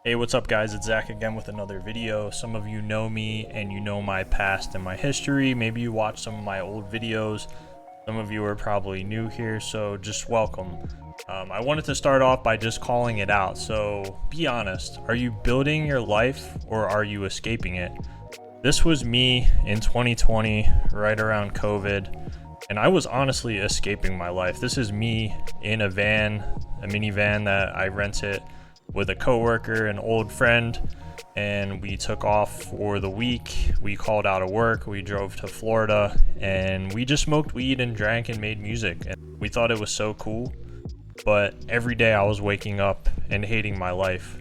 Hey, what's up guys? It's Zach again with another video. Some of you know me and you know my past and my history. Maybe you watched some of my old videos. Some of you are probably new here, so just welcome. I wanted to start off by just calling it out. So be honest, are you building your life or are you escaping it? This was me in 2020, right around COVID, and I was honestly escaping my life. This is me in a van, a minivan that I rented with a coworker, an old friend, and we took off for the week. We called out of work, we drove to Florida, and we just smoked weed and drank and made music. And we thought it was so cool, but every day I was waking up and hating my life.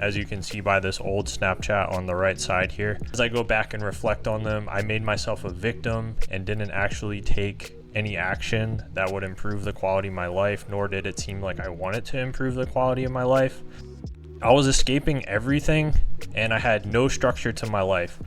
As you can see by this old Snapchat on the right side here. As I go back and reflect on them, I made myself a victim and didn't actually take any action that would improve the quality of my life, nor did it seem like I wanted to improve the quality of my life. I was escaping everything and I had no structure to my life.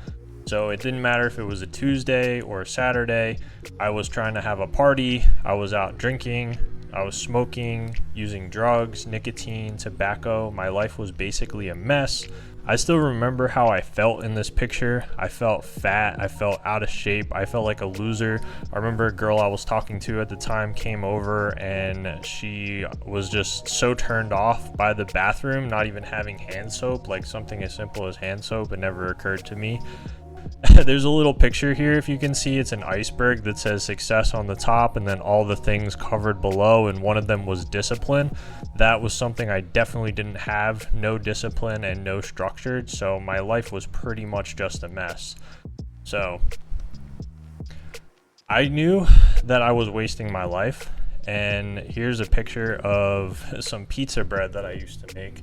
So it didn't matter if it was a Tuesday or a Saturday. I was trying to have a party, I was out drinking, I was smoking, using drugs, nicotine, tobacco. My life was basically a mess. I still remember how I felt in this picture. I felt fat, I felt out of shape, I felt like a loser. I remember a girl I was talking to at the time came over and she was just so turned off by the bathroom, not even having hand soap, like something as simple as hand soap. It never occurred to me. There's a little picture here, if you can see. It's an iceberg that says success on the top and then all the things covered below, and one of them was discipline. That was something I definitely didn't have. No discipline and no structured, so my life was pretty much just a mess. So I knew that I was wasting my life, and here's a picture of some pizza bread that I used to make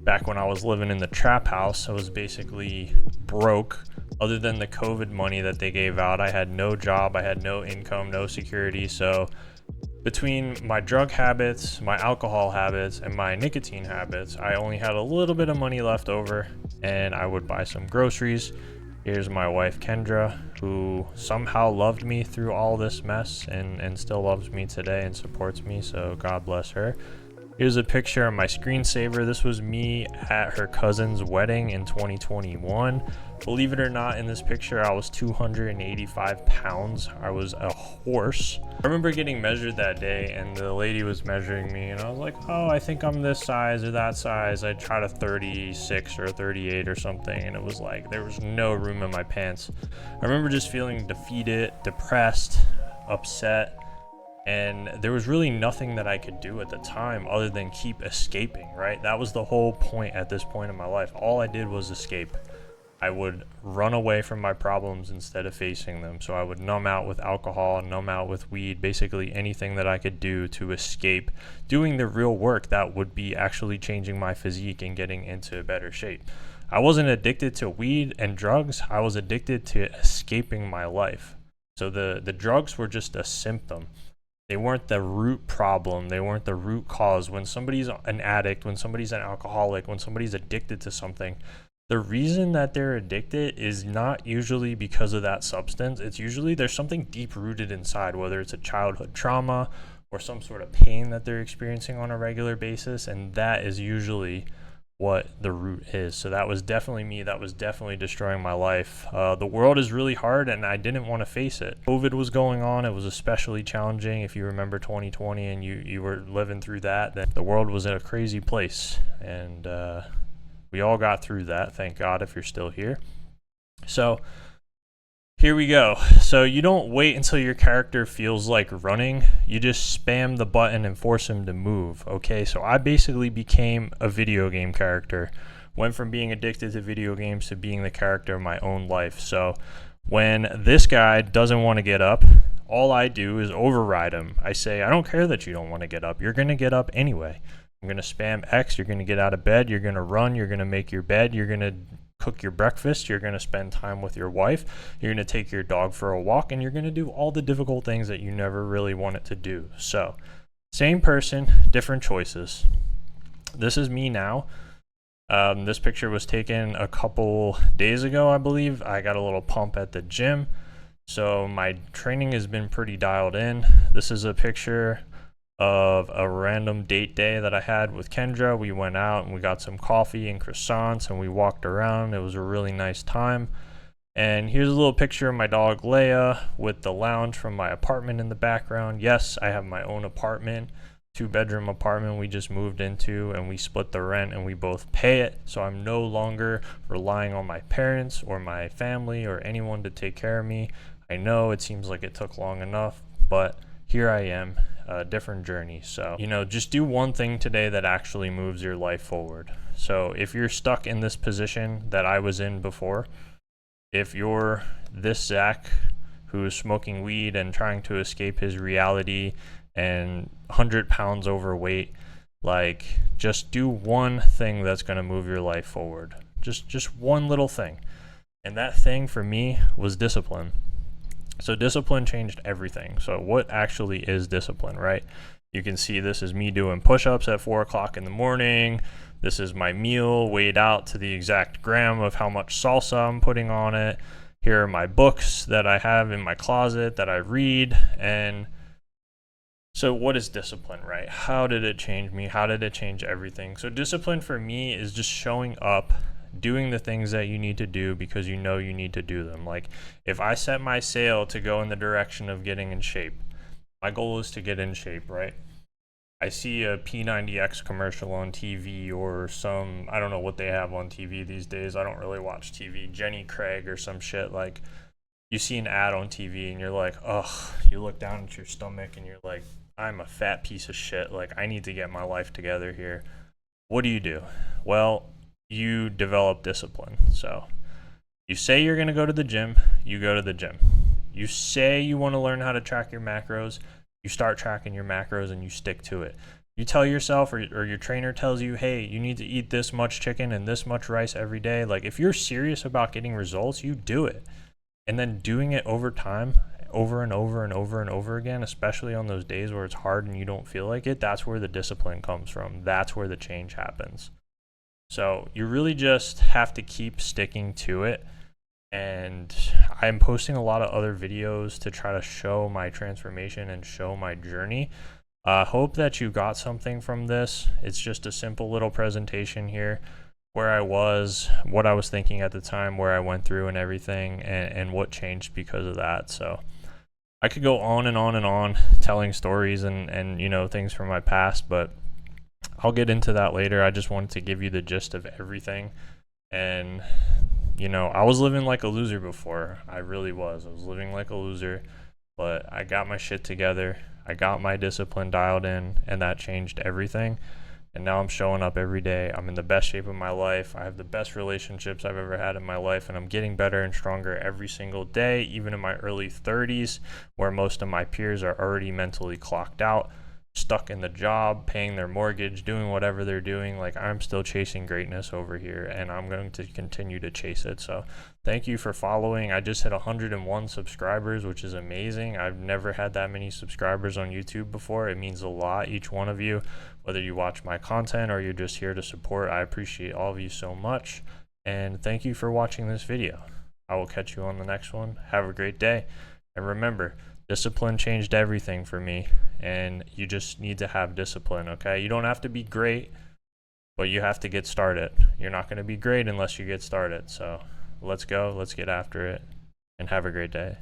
back when I was living in the trap house. I was basically broke. Other than the COVID money that they gave out, I had no job, I had no income, no security. So between my drug habits, my alcohol habits, and my nicotine habits, I only had a little bit of money left over, and I would buy some groceries. Here's my wife Kendra, who somehow loved me through all this mess and still loves me today and supports me, so God bless her. Here's a picture of my screensaver. This was me at her cousin's wedding in 2021. Believe it or not, in this picture, I was 285 pounds. I was a horse. I remember getting measured that day and the lady was measuring me and I was like, oh, I think I'm this size or that size. I tried a 36 or a 38 or something, and it was like, there was no room in my pants. I remember just feeling defeated, depressed, upset. And there was really nothing that I could do at the time other than keep escaping, right? That was the whole point at this point in my life. All I did was escape. I would run away from my problems instead of facing them. So I would numb out with alcohol, numb out with weed, basically anything that I could do to escape doing the real work that would be actually changing my physique and getting into better shape. I wasn't addicted to weed and drugs. I was addicted to escaping my life. So the drugs were just a symptom. They weren't the root problem. They weren't the root cause. When somebody's an addict, when somebody's an alcoholic, when somebody's addicted to something, the reason that they're addicted is not usually because of that substance. It's usually there's something deep rooted inside, whether it's a childhood trauma or some sort of pain that they're experiencing on a regular basis. And that is usually what the root is. So that was definitely me. That was definitely destroying my life. The world is really hard and I didn't want to face it. COVID was going on. It was especially challenging. If you remember 2020 and you were living through that, then the world was in a crazy place. And we all got through that. Thank God, if you're still here. So here we go. So you don't wait until your character feels like running. You just spam the button and force him to move. Okay, so I basically became a video game character. Went from being addicted to video games to being the character of my own life. So when this guy doesn't want to get up, all I do is override him. I say, I don't care that you don't want to get up. You're going to get up anyway. I'm going to spam X. You're going to get out of bed. You're going to run. You're going to make your bed. You're going to cook your breakfast, you're going to spend time with your wife, you're going to take your dog for a walk, and you're going to do all the difficult things that you never really wanted to do. So same person, different choices. This is me now. This picture was taken a couple days ago, I believe. I got a little pump at the gym, so my training has been pretty dialed in. This is a picture of a random date day that I had with Kendra. We went out and we got some coffee and croissants and we walked around. It was a really nice time. And here's a little picture of my dog Leia with the lounge from my apartment in the background. Yes, I have my own apartment, 2-bedroom apartment we just moved into, and we split the rent and we both pay it. So I'm no longer relying on my parents or my family or anyone to take care of me. I know it seems like it took long enough, but here I am, a different journey. So, just do one thing today that actually moves your life forward. So if you're stuck in this position that I was in before, if you're this Zach who's smoking weed and trying to escape his reality and 100 pounds overweight, like, just do one thing that's going to move your life forward. Just one little thing. And that thing for me was discipline. So discipline changed everything. So what actually is discipline, right? You can see this is me doing push-ups at 4 o'clock in the morning. This is my meal weighed out to the exact gram of how much salsa I'm putting on it. Here are my books that I have in my closet that I read. And so what is discipline, right? How did it change me? How did it change everything? So discipline for me is just showing up, doing the things that you need to do because you know you need to do them. Like, if I set my sail to go in the direction of getting in shape, my goal is to get in shape, right? I see a P90X commercial on TV or some, I don't know what they have on TV these days. I don't really watch TV. Jenny Craig or some shit. Like, you see an ad on TV and you're like, ugh, you look down at your stomach and you're like, I'm a fat piece of shit. Like, I need to get my life together here. What do? Well, you develop discipline. So you say you're going to go to the gym, you go to the gym. You say you want to learn how to track your macros, you start tracking your macros and you stick to it. You tell yourself, or your trainer tells you, hey, you need to eat this much chicken and this much rice every day. Like, if you're serious about getting results, you do it. And then doing it over time, over and over and over and over again, especially on those days where it's hard and you don't feel like it, that's where the discipline comes from. That's where the change happens. So you really just have to keep sticking to it. And I'm posting a lot of other videos to try to show my transformation and show my journey. Hope that you got something from this. It's just a simple little presentation here, where I was, what I was thinking at the time, where I went through and everything, and what changed because of that. So I could go on and on and on telling stories and things from my past, but I'll get into that later. I just wanted to give you the gist of everything. And I was living like a loser before. I really was. I was living like a loser, but I got my shit together. I got my discipline dialed in, and that changed everything. And now I'm showing up every day. I'm in the best shape of my life. I have the best relationships I've ever had in my life, and I'm getting better and stronger every single day, even in my early 30s, where most of my peers are already mentally clocked out, stuck in the job, paying their mortgage, doing whatever they're doing. Like, I'm still chasing greatness over here, and I'm going to continue to chase it. So thank you for following. I just hit 101 subscribers, which is amazing. I've never had that many subscribers on YouTube before. It means a lot, each one of you, whether you watch my content or you're just here to support. I appreciate all of you so much, and thank you for watching this video. I will catch you on the next one. Have a great day, and remember, discipline changed everything for me, and you just need to have discipline, okay? You don't have to be great, but you have to get started. You're not going to be great unless you get started. So let's go, let's get after it, and have a great day.